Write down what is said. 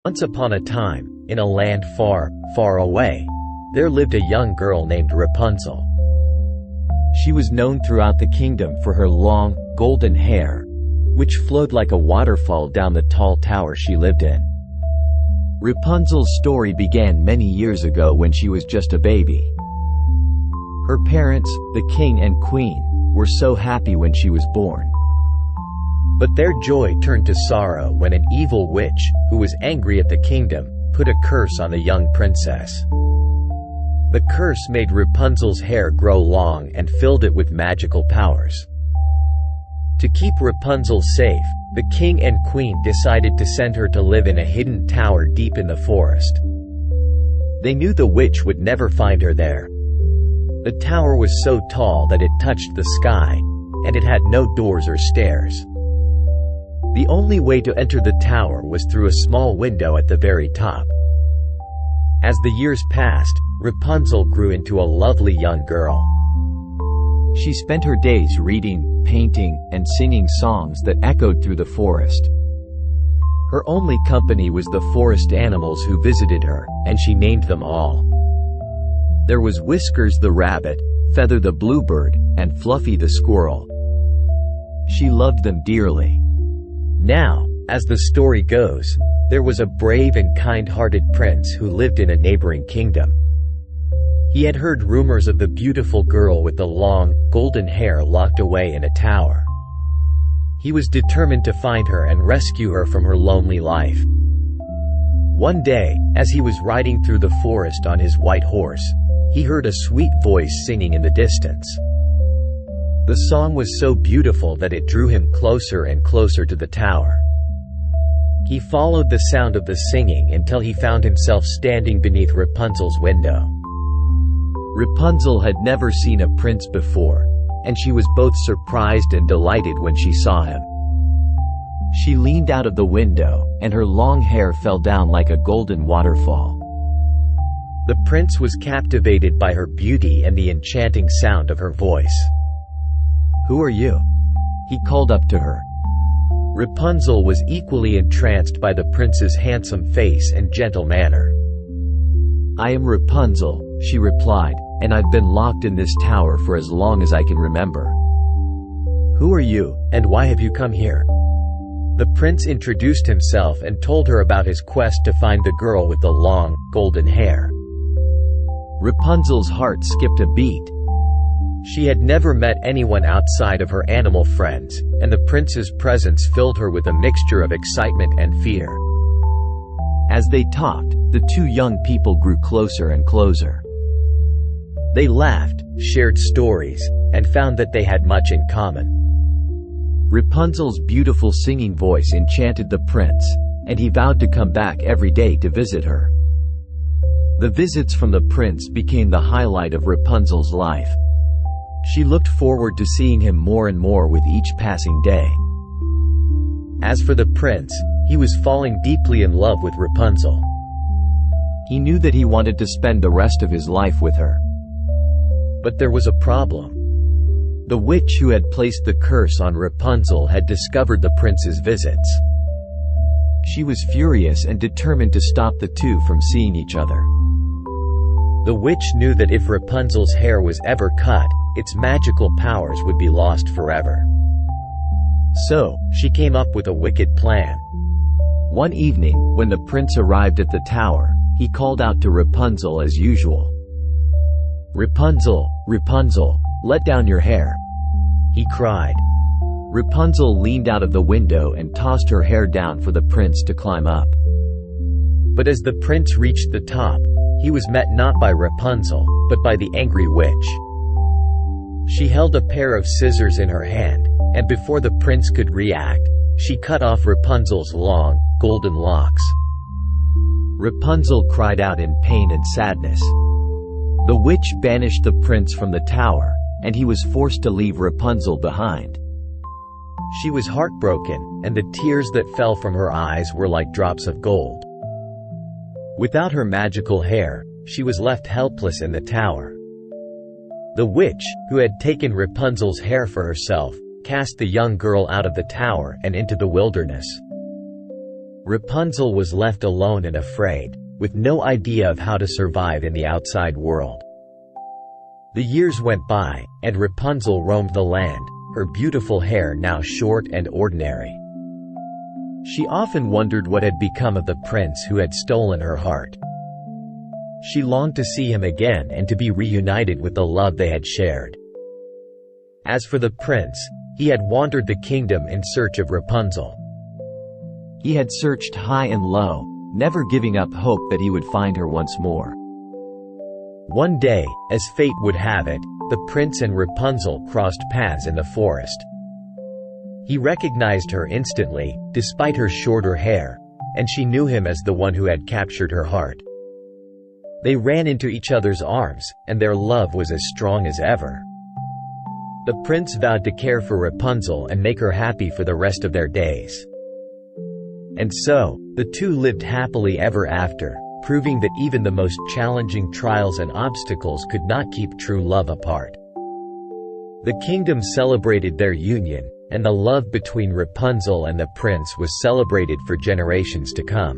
Once upon a time, in a land far, far away, there lived a young girl named Rapunzel. She was known throughout the kingdom for her long, golden hair, which flowed like a waterfall down the tall tower she lived in. Rapunzel's story began many years ago when she was just a baby. Her parents, the king and queen, were so happy when she was born. But their joy turned to sorrow when an evil witch, who was angry at the kingdom, put a curse on the young princess. The curse made Rapunzel's hair grow long and filled it with magical powers. To keep Rapunzel safe, the king and queen decided to send her to live in a hidden tower deep in the forest. They knew the witch would never find her there. The tower was so tall that it touched the sky, and it had no doors or stairs. The only way to enter the tower was through a small window at the very top. As the years passed, Rapunzel grew into a lovely young girl. She spent her days reading, painting, and singing songs that echoed through the forest. Her only company was the forest animals who visited her, and she named them all. There was Whiskers the rabbit, Feather the bluebird, and Fluffy the squirrel. She loved them dearly. Now, as the story goes, there was a brave and kind-hearted prince who lived in a neighboring kingdom. He had heard rumors of the beautiful girl with the long, golden hair locked away in a tower. He was determined to find her and rescue her from her lonely life. One day, as he was riding through the forest on his white horse, he heard a sweet voice singing in the distance. The song was so beautiful that it drew him closer and closer to the tower. He followed the sound of the singing until he found himself standing beneath Rapunzel's window. Rapunzel had never seen a prince before, and she was both surprised and delighted when she saw him. She leaned out of the window, and her long hair fell down like a golden waterfall. The prince was captivated by her beauty and the enchanting sound of her voice. "Who are you?" he called up to her. Rapunzel was equally entranced by the prince's handsome face and gentle manner. "I am Rapunzel," she replied, "and I've been locked in this tower for as long as I can remember." "Who are you, and why have you come here?" The prince introduced himself and told her about his quest to find the girl with the long, golden hair. Rapunzel's heart skipped a beat. She had never met anyone outside of her animal friends, and the prince's presence filled her with a mixture of excitement and fear. As they talked, the two young people grew closer and closer. They laughed, shared stories, and found that they had much in common. Rapunzel's beautiful singing voice enchanted the prince, and he vowed to come back every day to visit her. The visits from the prince became the highlight of Rapunzel's life. She looked forward to seeing him more and more with each passing day. As for the prince, he was falling deeply in love with Rapunzel. He knew that he wanted to spend the rest of his life with her. But there was a problem. The witch who had placed the curse on Rapunzel had discovered the prince's visits. She was furious and determined to stop the two from seeing each other. The witch knew that if Rapunzel's hair was ever cut, its magical powers would be lost forever. So, she came up with a wicked plan. One evening, when the prince arrived at the tower, he called out to Rapunzel as usual. "Rapunzel, Rapunzel, let down your hair," he cried. Rapunzel leaned out of the window and tossed her hair down for the prince to climb up. But as the prince reached the top, he was met not by Rapunzel, but by the angry witch. She held a pair of scissors in her hand, and before the prince could react, she cut off Rapunzel's long, golden locks. Rapunzel cried out in pain and sadness. The witch banished the prince from the tower, and he was forced to leave Rapunzel behind. She was heartbroken, and the tears that fell from her eyes were like drops of gold. Without her magical hair, she was left helpless in the tower. The witch, who had taken Rapunzel's hair for herself, cast the young girl out of the tower and into the wilderness. Rapunzel was left alone and afraid, with no idea of how to survive in the outside world. The years went by, and Rapunzel roamed the land, her beautiful hair now short and ordinary. She often wondered what had become of the prince who had stolen her heart. She longed to see him again and to be reunited with the love they had shared. As for the prince, he had wandered the kingdom in search of Rapunzel. He had searched high and low, never giving up hope that he would find her once more. One day, as fate would have it, the prince and Rapunzel crossed paths in the forest. He recognized her instantly, despite her shorter hair, and she knew him as the one who had captured her heart. They ran into each other's arms, and their love was as strong as ever. The prince vowed to care for Rapunzel and make her happy for the rest of their days. And so, the two lived happily ever after, proving that even the most challenging trials and obstacles could not keep true love apart. The kingdom celebrated their union, and the love between Rapunzel and the prince was celebrated for generations to come.